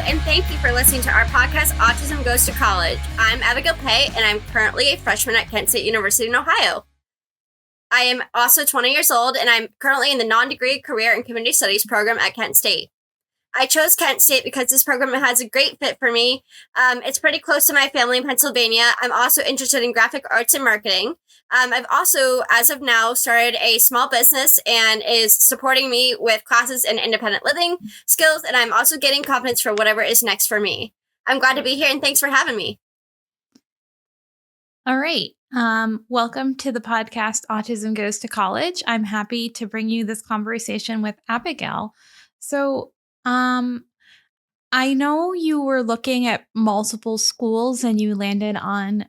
and thank you for listening to our podcast, Autism Goes to College. I'm Abigail Pay, and I'm currently a freshman at Kent State University in Ohio. I am also 20 years old, and I'm currently in the non-degree Career and Community Studies program at Kent State. I chose Kent State because this program has a great fit for me. It's pretty close to my family in Pennsylvania. I'm also interested in graphic arts and marketing. I've also, as of now, started a small business and is supporting me with classes in independent living skills, and I'm also getting confidence for whatever is next for me. I'm glad to be here, and thanks for having me. All right. Welcome to the podcast, Autism Goes to College. I'm happy to bring you this conversation with Abigail. So, I know you were looking at multiple schools and you landed on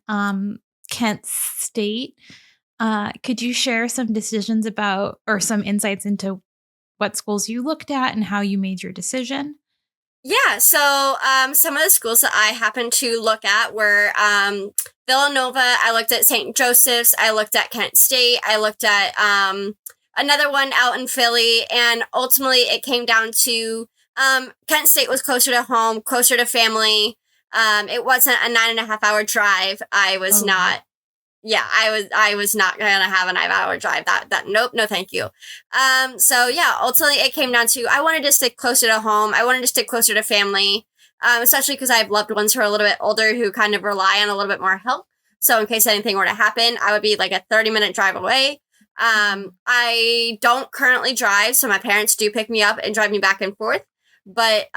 Kent State. Could you share some decisions about or some insights into what schools you looked at and how you made your decision? Yeah, so some of the schools that I happened to look at were Villanova. I looked at St. Joseph's. I looked at Kent State. I looked at another one out in Philly. And ultimately, it came down to Kent State was closer to home, closer to family. It wasn't a 9.5-hour drive. I was not gonna have a 9-hour drive. Nope, no thank you. So yeah, ultimately it came down to I wanted to stick closer to home. I wanted to stick closer to family, especially because I have loved ones who are a little bit older who kind of rely on a little bit more help. So in case anything were to happen, I would be like a 30-minute drive away. I don't currently drive, so my parents do pick me up and drive me back and forth. But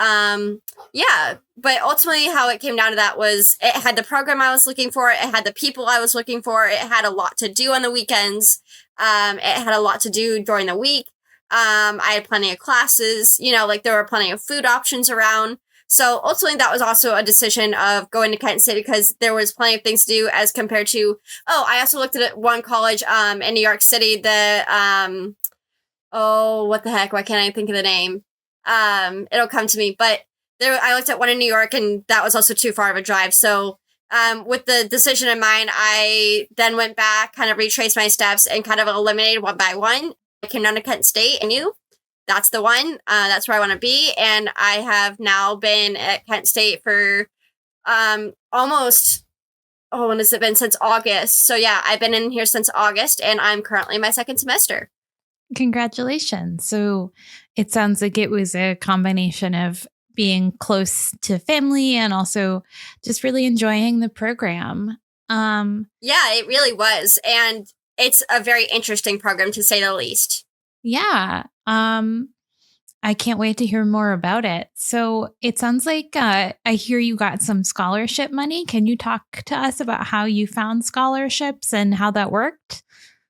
but ultimately how it came down to that was it had the program I was looking for. It had the people I was looking for. It had a lot to do on the weekends. It had a lot to do during the week. I had plenty of classes, there were plenty of food options around. So ultimately that was also a decision of going to Kent State because there was plenty of things to do as compared to, I also looked at one college in New York City, what the heck? Why can't I think of the name? It'll come to me, but I looked at one in New York and that was also too far of a drive. So, with the decision in mind, I then went back, kind of retraced my steps and kind of eliminated one by one. I came down to Kent State and knew that's the one, that's where I want to be. And I have now been at Kent State for, almost, when has it been? Since August. So yeah, I've been in here since August and I'm currently in my second semester. Congratulations. So it sounds like it was a combination of being close to family and also just really enjoying the program. Yeah, it really was. And it's a very interesting program to say the least. Yeah. I can't wait to hear more about it. So it sounds like I hear you got some scholarship money. Can you talk to us about how you found scholarships and how that worked?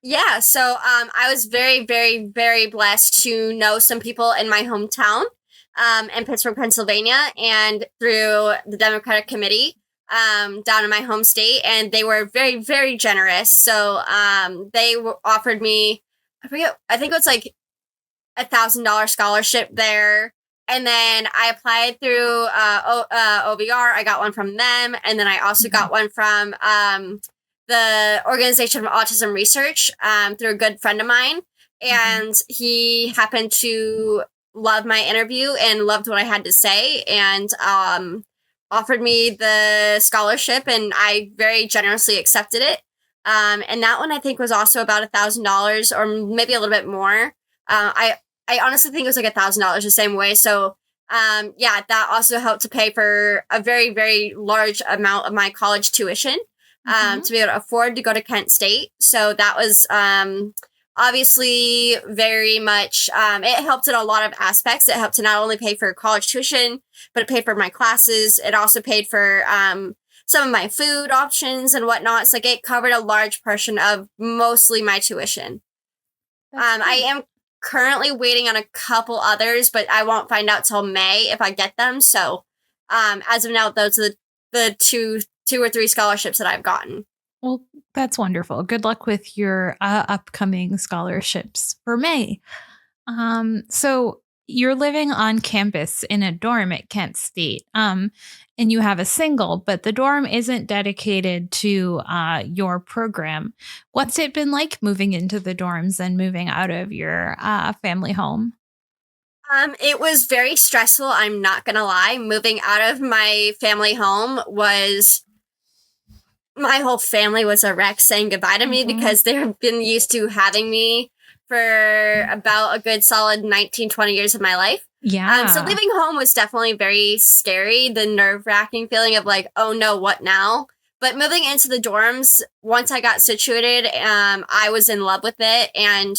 Yeah, so I was very, very, very blessed to know some people in my hometown in Pittsburgh, Pennsylvania, and through the Democratic Committee down in my home state, and they were very, very generous. So they offered me, I think it was like $1,000 scholarship there. And then I applied through OBR. I got one from them, and then I also got one from the Organization of Autism Research through a good friend of mine. And he happened to love my interview and loved what I had to say and offered me the scholarship, and I very generously accepted it. And that one I think was also about $1,000 or maybe a little bit more. I honestly think it was like $1,000 the same way. So that also helped to pay for a very, very large amount of my college tuition. To be able to afford to go to Kent State. So that was obviously very much, it helped in a lot of aspects. It helped to not only pay for college tuition, but it paid for my classes. It also paid for some of my food options and whatnot. So like it covered a large portion of mostly my tuition. I am currently waiting on a couple others, but I won't find out till May if I get them. So as of now, those are the two or three scholarships that I've gotten. Well, that's wonderful. Good luck with your upcoming scholarships for May. So you're living on campus in a dorm at Kent State, and you have a single, but the dorm isn't dedicated to your program. What's it been like moving into the dorms and moving out of your family home? It was very stressful. I'm not gonna lie. Moving out of my family home was, my whole family was a wreck saying goodbye to me because they've been used to having me for about a good solid 19, 20 years of my life. Yeah. So leaving home was definitely very scary. The nerve-wracking feeling of like, oh no, what now? But moving into the dorms, once I got situated, I was in love with it. And,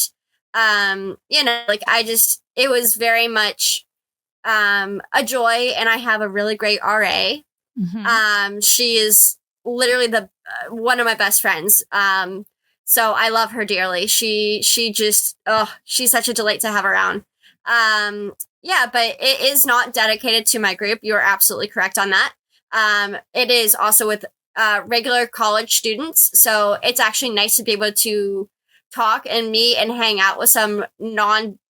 like it was very much a joy. And I have a really great RA. She is literally one of my best friends. So I love her dearly. She just, she's such a delight to have around. Yeah, but it is not dedicated to my group. You are absolutely correct on that. It is also with regular college students. So it's actually nice to be able to talk and meet and hang out with some non-autism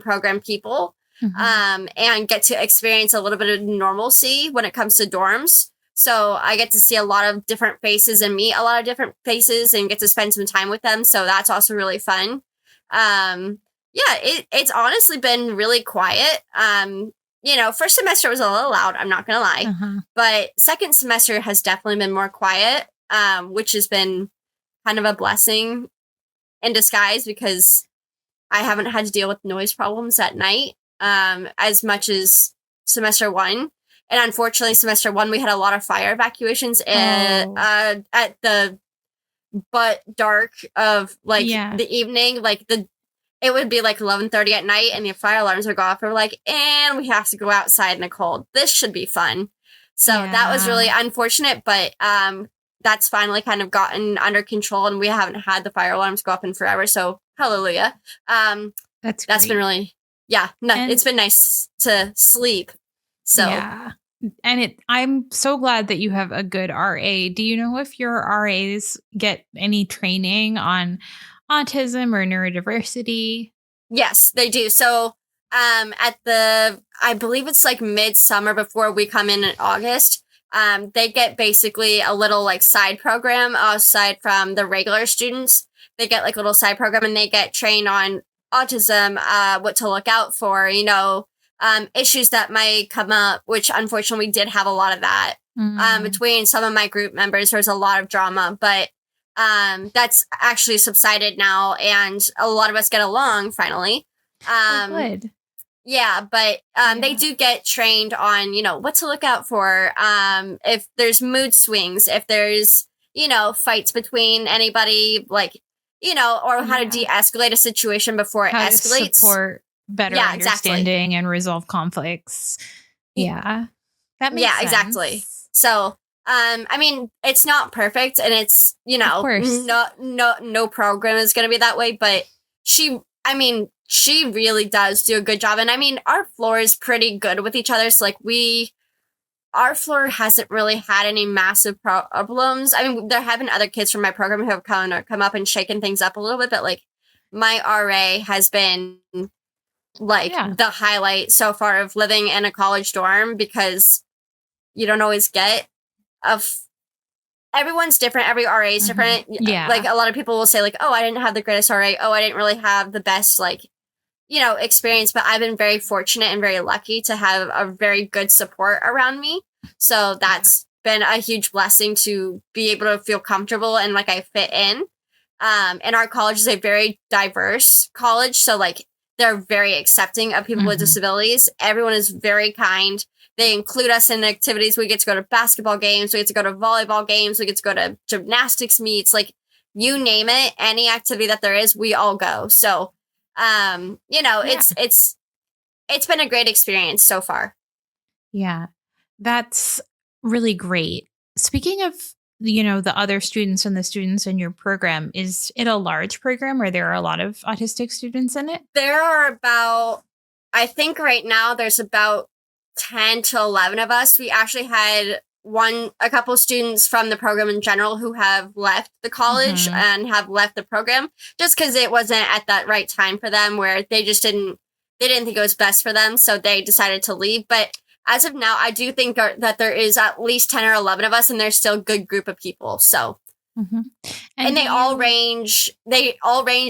program people. And get to experience a little bit of normalcy when it comes to dorms. So I get to see a lot of different faces and meet a lot of different faces and get to spend some time with them. So that's also really fun. It's honestly been really quiet. First semester was a little loud, I'm not going to lie. But second semester has definitely been more quiet, which has been kind of a blessing in disguise because I haven't had to deal with noise problems at night as much as semester one. And unfortunately, semester one, we had a lot of fire evacuations at the butt dark of the evening. It would be 11:30 at night and the fire alarms would go off. And we're like, and we have to go outside in the cold. This should be fun. So that was really unfortunate, but that's finally kind of gotten under control and we haven't had the fire alarms go off in forever. So hallelujah. That's been really, it's been nice to sleep. So yeah. And I'm so glad that you have a good RA. Do you know if your RAs get any training on autism or neurodiversity? Yes, they do. So I believe it's midsummer before we come in August, they get basically a little side program aside from the regular students. They get a little side program and they get trained on autism, what to look out for, issues that might come up, which unfortunately we did have a lot of that. Between some of my group members, there's a lot of drama, but that's actually subsided now and a lot of us get along finally. Good. Yeah, but they do get trained on, what to look out for, if there's mood swings, if there's, fights between anybody, or how to de-escalate a situation before it escalates. To support better understanding and resolve conflicts. Yeah. That makes sense. Exactly. So, it's not perfect and it's, no program is going to be that way, but she really does do a good job. And our floor is pretty good with each other. So our floor hasn't really had any massive problems. There have been other kids from my program who have come up and shaken things up a little bit, but my RA has been the highlight so far of living in a college dorm because you don't always get everyone's different. Every RA is different. Yeah. A lot of people will say oh, I didn't have the greatest RA. Oh, I didn't really have the best experience, but I've been very fortunate and very lucky to have a very good support around me. So that's been a huge blessing to be able to feel comfortable and I fit in. And our college is a very diverse college. So they're very accepting of people with disabilities. Everyone is very kind. They include us in activities. We get to go to basketball games. We get to go to volleyball games. We get to go to gymnastics meets. You name it, any activity that there is, we all go. So, it's been a great experience so far. Yeah, that's really great. Speaking of, the other students and the students in your program, is it a large program or there are a lot of autistic students in it? There are I think right now there's about 10 to 11 of us. We actually had a couple students from the program in general who have left the college and have left the program just because it wasn't at that right time for them where they didn't think it was best for them. So they decided to leave. But as of now, I do think that there is at least 10 or 11 of us and there's still a good group of people. So, and they all range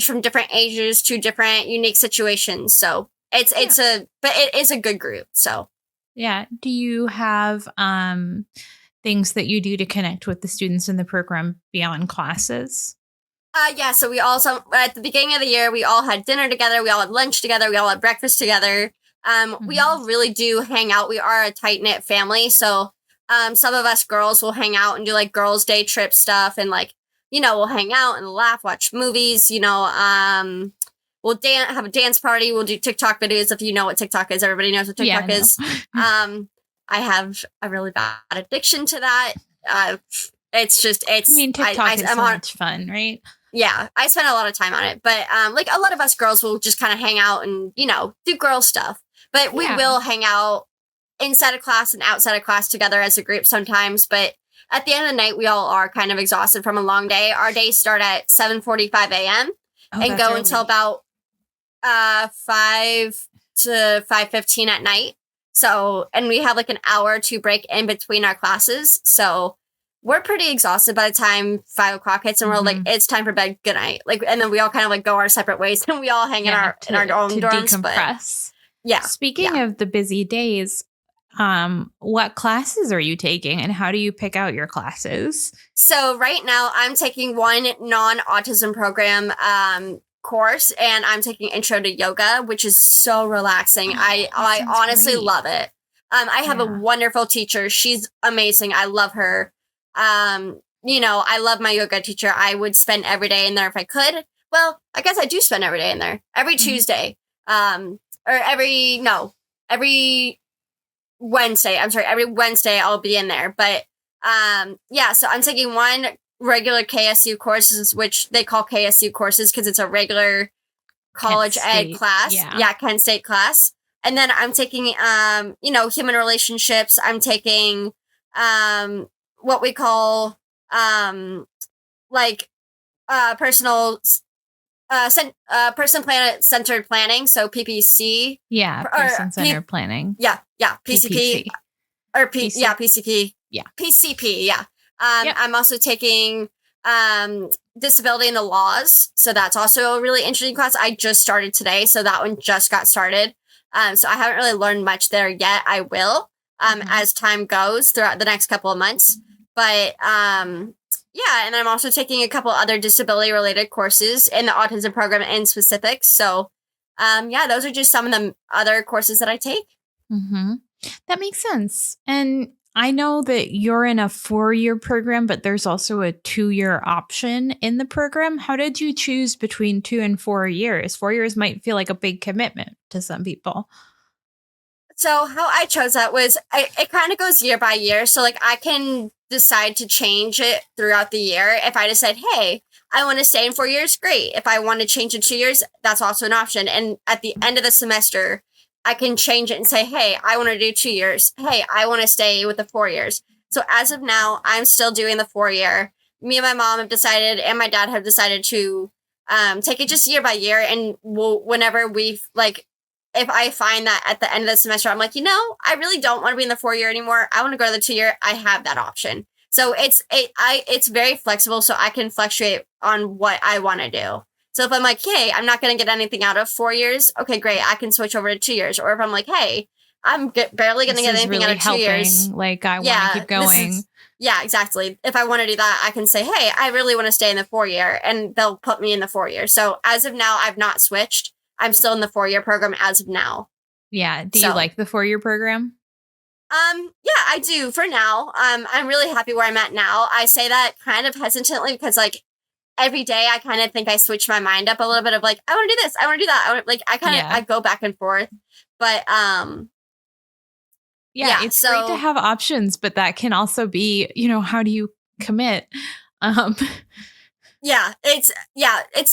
from different ages to different unique situations. So but it is a good group. So yeah. Do you have things that you do to connect with the students in the program beyond classes? Yeah, so we also, at the beginning of the year, we all had dinner together, we all had lunch together, we all had breakfast together. We all really do hang out. We are a tight-knit family, so some of us girls will hang out and do like girls' day trip stuff, and like, we'll hang out and laugh, watch movies, we'll have a dance party, we'll do TikTok videos. If you know what TikTok is, everybody knows what TikTok is. I have a really bad addiction to that. TikTok is so much fun, right? Yeah, I spend a lot of time on it, but like a lot of us girls will just kind of hang out and, do girl stuff. But we will hang out inside of class and outside of class together as a group sometimes. But at the end of the night, we all are kind of exhausted from a long day. Our days start at 7:45 a.m. and go until about 5 to 5:15 at night. So, and we have like an hour or two break in between our classes. So we're pretty exhausted by the time 5 o'clock hits, and we're like, it's time for bed. Good night. Like, and then we all kind of like go our separate ways, and we all hang in our own dorms. Decompress. But, Speaking of the busy days, what classes are you taking, and how do you pick out your classes? So right now, I'm taking one non-autism program course, and I'm taking Intro to Yoga, which is so relaxing. I honestly love it. I have a wonderful teacher. She's amazing. I love her. I love my yoga teacher. I would spend every day in there if I could. Well, I guess I do spend every day in there. Every Tuesday. Every Wednesday. I'm sorry, every Wednesday I'll be in there. But so I'm taking one regular KSU courses, which they call KSU courses because it's a regular college ed class. Yeah, Kent State class. And then I'm taking human relationships. I'm taking what we call personal person planet centered planning, so PPC. Person centered planning. PCP. Or PCP. PCP. I'm also taking disability and the laws, so that's also a really interesting class. I just started today, so that one just got started. So I haven't really learned much there yet. I will as time goes throughout the next couple of months. But and I'm also taking a couple other disability related courses in the autism program in specific. So those are just some of the other courses that I take. That makes sense. And I know that you're in a 4-year program, but there's also a 2-year option in the program. How did you choose between 2 and 4 years? 4 years might feel like a big commitment to some people. So how I chose that was it kind of goes year by year. So like I can decide to change it throughout the year. If I decide, hey, I want to stay in 4 years, great. If I want to change in 2 years, that's also an option. And at the end of the semester, I can change it and say, hey, I want to do 2 years. Hey, I want to stay with the 4 years. So as of now, I'm still doing the 4-year. Me and my mom have decided, and my dad have decided to take it just year by year. And whenever if I find that at the end of the semester, I'm like, I really don't want to be in the 4-year anymore. I want to go to the 2-year. I have that option. So it's very flexible. So I can fluctuate on what I want to do. So if I'm like, hey, I'm not going to get anything out of 4 years. Okay, great. I can switch over to 2 years. Or if I'm like, hey, I'm barely going to get anything out of 2 years. Like I want to keep going. Exactly. If I want to do that, I can say, hey, I really want to stay in the 4-year, and they'll put me in the 4-year. So as of now, I've not switched. I'm still in the 4-year program as of now. Yeah. Do you like the 4-year program? I do for now. I'm really happy where I'm at now. I say that kind of hesitantly because like every day I kind of think I switch my mind up a little bit of like, I want to do this. I want to do that. I go back and forth, but, it's great to have options, but that can also be, how do you commit? It's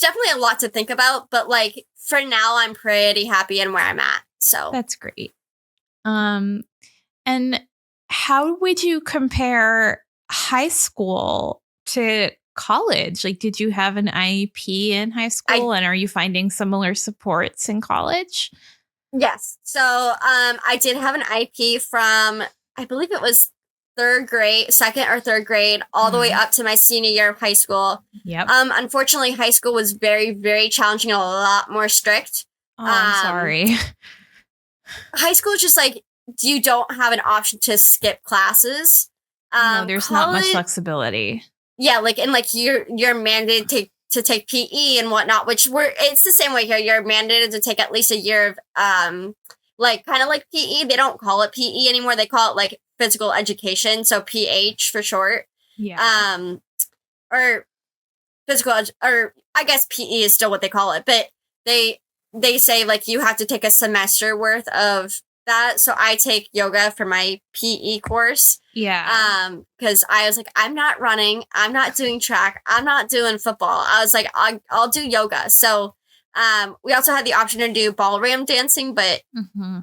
definitely a lot to think about, but like for now I'm pretty happy in where I'm at. So that's great. And how would you compare high school to college? Like, did you have an IEP in high school, and are you finding similar supports in college? Yes. So I did have an IEP from, I believe it was second or third grade, all the way up to my senior year of high school. Yep. Unfortunately, high school was very, very challenging, a lot more strict. Oh, I'm sorry. High school is just like, you don't have an option to skip classes. No, there's not much flexibility. Yeah, like, and like you're mandated to take PE and whatnot, which it's the same way here. You're mandated to take at least a year of like kind of like PE. They don't call it PE anymore. They call it like physical education, so PH for short. Yeah. Or physical or I guess PE is still what they call it, but they say like you have to take a semester worth of that. So I take yoga for my PE course. Yeah. Because I was like, I'm not running, I'm not doing track, I'm not doing football. I was like, I'll do yoga. So we also had the option to do ballroom dancing, but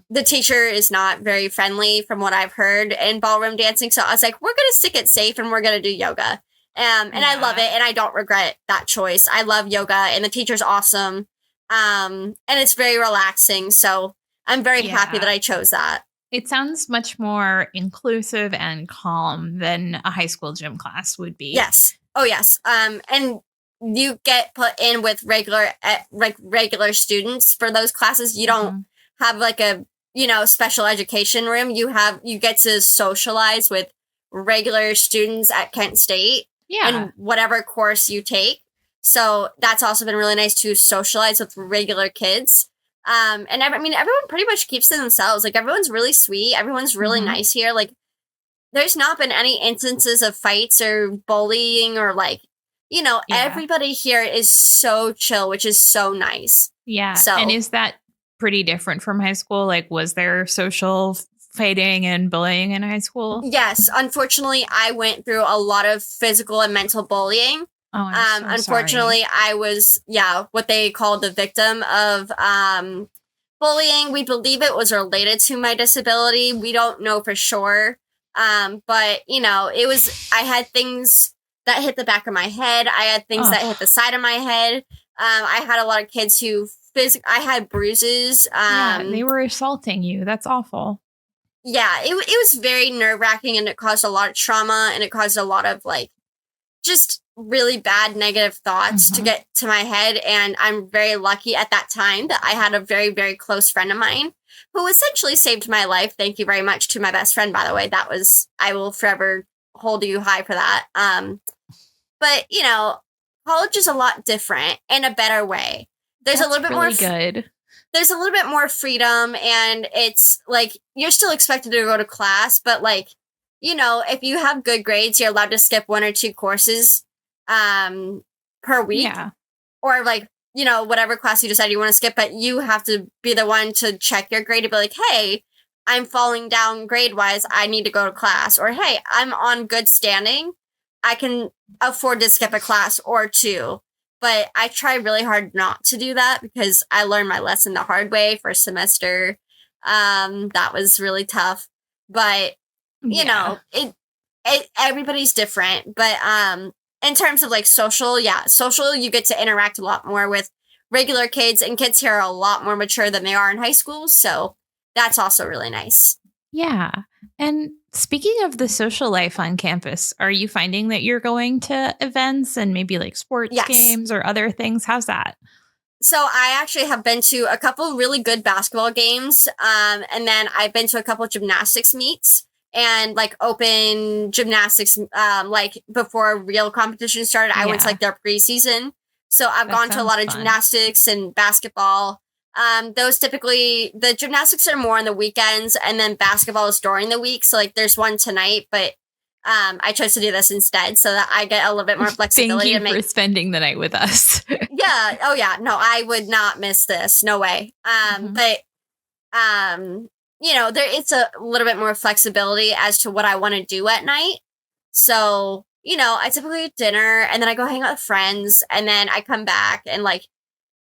the teacher is not very friendly from what I've heard in ballroom dancing. So I was like, we're gonna stick it safe and we're gonna do yoga. And I love it, and I don't regret that choice. I love yoga, and the teacher's awesome. And it's very relaxing. So I'm very happy that I chose that. It sounds much more inclusive and calm than a high school gym class would be. Yes. Oh, yes. And you get put in with regular students for those classes. You don't have like a, special education room. You get to socialize with regular students at Kent State. Yeah. And whatever course you take. So that's also been really nice to socialize with regular kids. And everyone pretty much keeps to themselves. Like, everyone's really sweet. Everyone's really nice here. Like, there's not been any instances of fights or bullying or like, everybody here is so chill, which is so nice. Yeah. So, and is that pretty different from high school? Like, was there social fighting and bullying in high school? Yes. Unfortunately, I went through a lot of physical and mental bullying. Oh, I'm so unfortunately, sorry. I was, what they call the victim of bullying. We believe it was related to my disability. We don't know for sure. But, I had things that hit the back of my head. I had things that hit the side of my head. I had a lot of kids who I had bruises. They were assaulting you. That's awful. Yeah, it was very nerve-wracking, and it caused a lot of trauma, and it caused a lot of, like, just really bad negative thoughts to get to my head. And I'm very lucky at that time that I had a very, very close friend of mine who essentially saved my life. Thank you very much to my best friend, by the way. I will forever hold you high for that. But, college is a lot different in a better way. There's a little bit more good. There's a little bit more freedom, and it's like you're still expected to go to class, but like, if you have good grades, you're allowed to skip 1 or 2 courses per week. Yeah. Or like, whatever class you decide you want to skip, but you have to be the one to check your grade to be like, hey, I'm falling down grade wise, I need to go to class. Or hey, I'm on good standing, I can afford to skip a class or 2. But I try really hard not to do that because I learned my lesson the hard way first semester. That was really tough. But, everybody's different. But in terms of like social, you get to interact a lot more with regular kids. And kids here are a lot more mature than they are in high school. So that's also really nice. Yeah. And speaking of the social life on campus, are you finding that you're going to events and maybe like sports games or other things? How's that? So I actually have been to a couple really good basketball games. And then I've been to a couple gymnastics meets and like open gymnastics, like before real competition started. I went to like their preseason. So I've gone to a lot of gymnastics and basketball. Those typically, the gymnastics are more on the weekends, and then basketball is during the week. So like there's one tonight, but I chose to do this instead so that I get a little bit more flexibility. Thank you for spending the night with us. Yeah. Oh yeah. No, I would not miss this. No way. But it's a little bit more flexibility as to what I want to do at night. So, I typically eat dinner and then I go hang out with friends, and then I come back and like,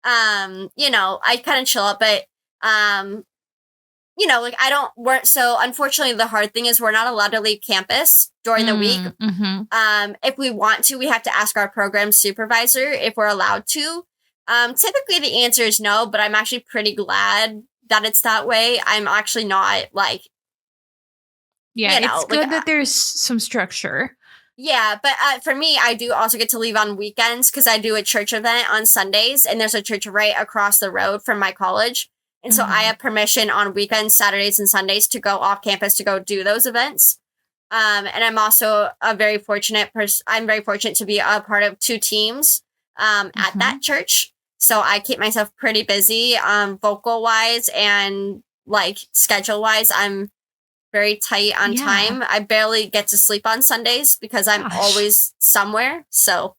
I kind of chill up, but, like I don't work. So unfortunately, the hard thing is we're not allowed to leave campus during the week. If we want to, we have to ask our program supervisor if we're allowed to. Typically the answer is no, but I'm actually pretty glad that it's that way. I'm actually not like, it's good that there's some structure. Yeah, but for me, I do also get to leave on weekends because I do a church event on Sundays, and there's a church right across the road from my college. And so I have permission on weekends, Saturdays, and Sundays to go off campus to go do those events. And I'm also a very fortunate person. I'm very fortunate to be a part of 2 teams at that church. So I keep myself pretty busy, vocal wise and like schedule wise. I'm very tight on time. I barely get to sleep on Sundays because I'm always somewhere. So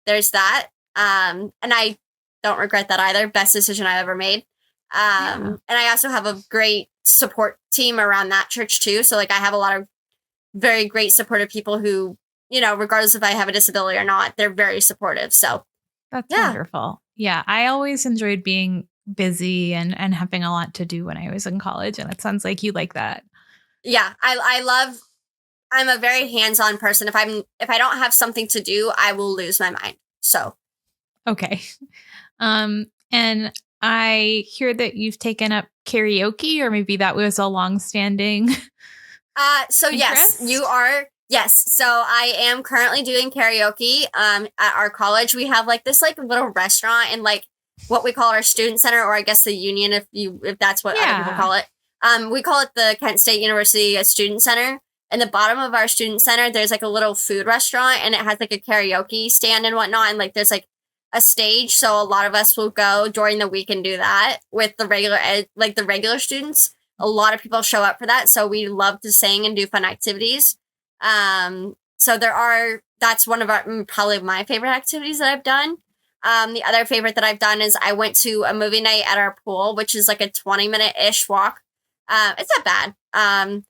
there's that. And I don't regret that either. Best decision I ever made. And I also have a great support team around that church too. So like I have a lot of very great supportive people who, you know, regardless if I have a disability or not, they're very supportive. So that's wonderful. Yeah. I always enjoyed being busy and having a lot to do when I was in college. And it sounds like you like that. Yeah, I'm a very hands-on person. If I don't have something to do, I will lose my mind. So. Okay. And I hear that you've taken up karaoke, or maybe that was a long-standing so interest? Yes. So I am currently doing karaoke at our college. We have like this like little restaurant and like what we call our student center, or I guess the union if that's what other people call it. We call it the Kent State University Student Center. In the bottom of our student center, there's like a little food restaurant, and it has like a karaoke stand and whatnot. And like there's like a stage, so a lot of us will go during the week and do that with the regular students. A lot of people show up for that, so we love to sing and do fun activities. So that's one of probably my favorite activities that I've done. The other favorite that I've done is I went to a movie night at our pool, which is like a 20-minute-ish walk. It's not bad.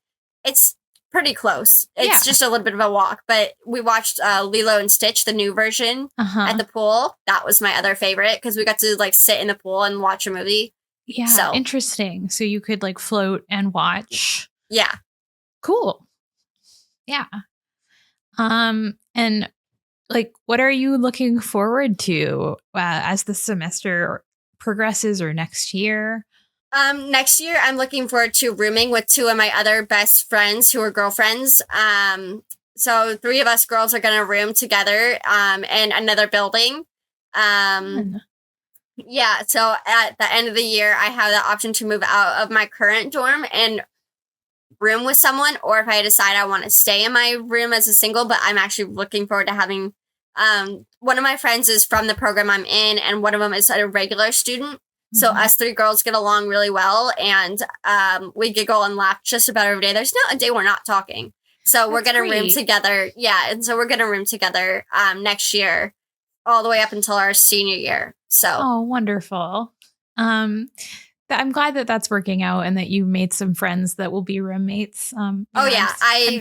It's pretty close. It's just a little bit of a walk, but we watched Lilo and Stitch, the new version at the pool. That was my other favorite because we got to like sit in the pool and watch a movie. Yeah. So interesting. So you could like float and watch. Yeah. Cool. Yeah. And like, what are you looking forward to as the semester progresses or next year? Next year, I'm looking forward to rooming with 2 of my other best friends who are girlfriends. So 3 of us girls are going to room together in another building. Yeah, so at the end of the year, I have the option to move out of my current dorm and room with someone, or if I decide I want to stay in my room as a single, but I'm actually looking forward to having one of my friends is from the program I'm in, and one of them is a regular student. So us 3 girls get along really well, and we giggle and laugh just about every day. There's not a day we're not talking. So we're going to room together. Yeah, and so we're going to room together next year, all the way up until our senior year. So wonderful. I'm glad that that's working out and that you made some friends that will be roommates. I'm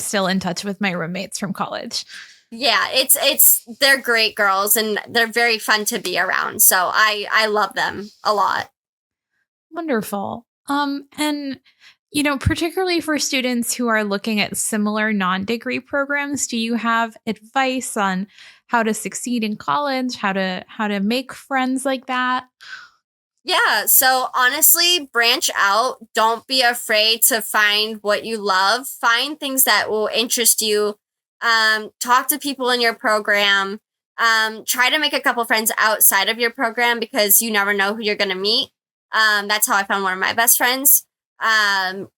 still in touch with my roommates from college. Yeah, they're great girls and they're very fun to be around. So I love them a lot. Wonderful. And you know, particularly for students who are looking at similar non-degree programs, do you have advice on how to succeed in college, how to make friends like that? Yeah, so honestly, branch out. Don't be afraid to find what you love. Find things that will interest you. Talk to people in your program. Try to make a couple friends outside of your program because you never know who you're going to meet. That's how I found one of my best friends.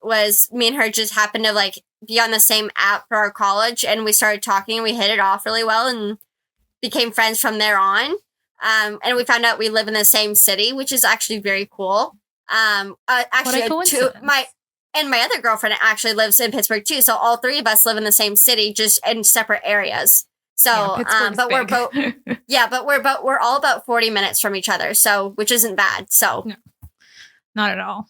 Was me and her just happened to like be on the same app for our college, and we started talking and we hit it off really well and became friends from there on. And we found out we live in the same city, which is actually very cool. Actually, my other girlfriend actually lives in Pittsburgh too. So all 3 of us live in the same city, just in separate areas. So, but we're both, we're all about 40 minutes from each other. So, which isn't bad. So, no, not at all.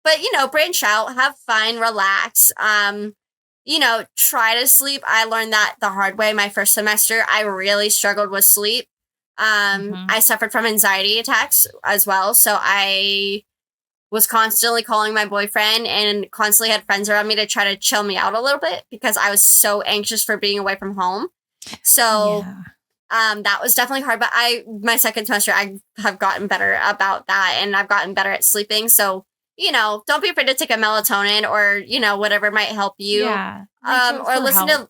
But, you know, branch out, have fun, relax. Try to sleep. I learned that the hard way my first semester. I really struggled with sleep. I suffered from anxiety attacks as well. So I was constantly calling my boyfriend and constantly had friends around me to try to chill me out a little bit because I was so anxious for being away from home. So that was definitely hard. But my second semester, I have gotten better about that, and I've gotten better at sleeping. So, you know, don't be afraid to take a melatonin or, you know, whatever might help you. Yeah. Or listen to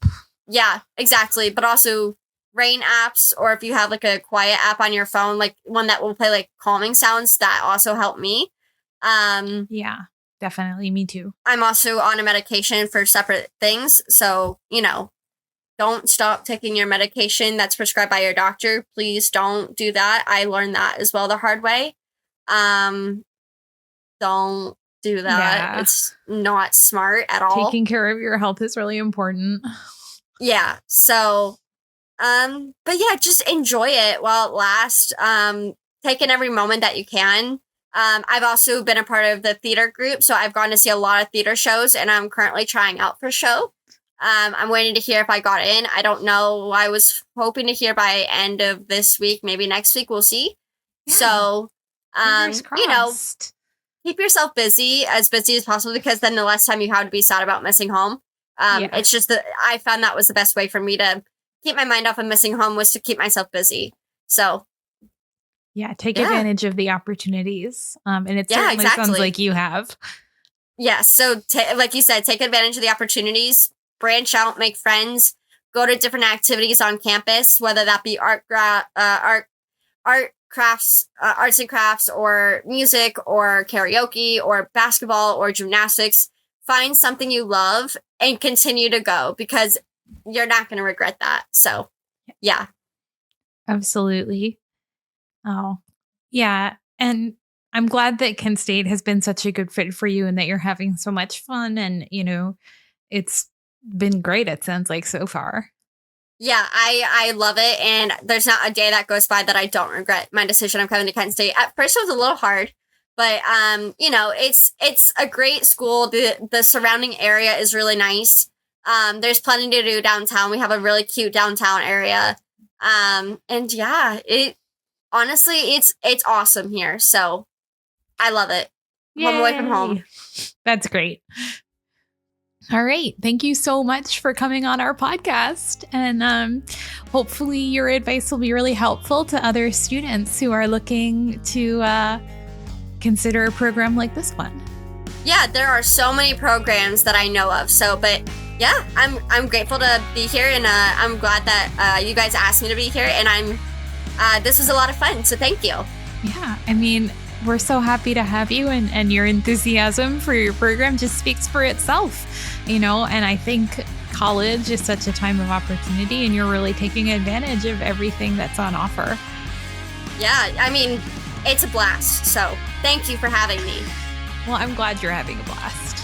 Yeah, exactly. But also rain apps, or if you have like a quiet app on your phone, like one that will play like calming sounds, that also help me. Yeah, definitely. Me too. I'm also on a medication for separate things. So, don't stop taking your medication that's prescribed by your doctor. Please don't do that. I learned that as well the hard way. Don't do that. Yeah. It's not smart at all. Taking care of your health is really important. Yeah. So, but yeah, just enjoy it while it lasts. Take in every moment that you can. I've also been a part of the theater group, so I've gone to see a lot of theater shows, and I'm currently trying out for a show. I'm waiting to hear if I got in. I don't know. I was hoping to hear by end of this week, maybe next week. We'll see. Yeah. So, keep yourself busy as possible, because then the less time you have to be sad about missing home. It's just that I found that was the best way for me to keep my mind off of missing home, was to keep myself busy. So, take advantage of the opportunities. And it certainly sounds like you have. Yeah. So, like you said, take advantage of the opportunities, branch out, make friends, go to different activities on campus, whether that be arts and crafts, or music, or karaoke, or basketball, or gymnastics. Find something you love and continue to go, because you're not going to regret that. So, yeah. Absolutely. Oh, yeah. And I'm glad that Kent State has been such a good fit for you, and that you're having so much fun, and, it's been great, it sounds like, so far. Yeah, I love it. And there's not a day that goes by that I don't regret my decision of coming to Kent State. At first it was a little hard, but it's a great school. The surrounding area is really nice. There's plenty to do downtown. We have a really cute downtown area. And yeah, honestly, it's awesome here. So I love it. Home away from home. That's great. All right. Thank you so much for coming on our podcast. And hopefully your advice will be really helpful to other students who are looking to consider a program like this one. Yeah, there are so many programs that I know of. So, but yeah, I'm grateful to be here, and I'm glad that you guys asked me to be here, and this was a lot of fun. So thank you. Yeah. I mean, we're so happy to have you, and your enthusiasm for your program just speaks for itself, and I think college is such a time of opportunity, and you're really taking advantage of everything that's on offer. Yeah, I mean, it's a blast. So thank you for having me. Well, I'm glad you're having a blast.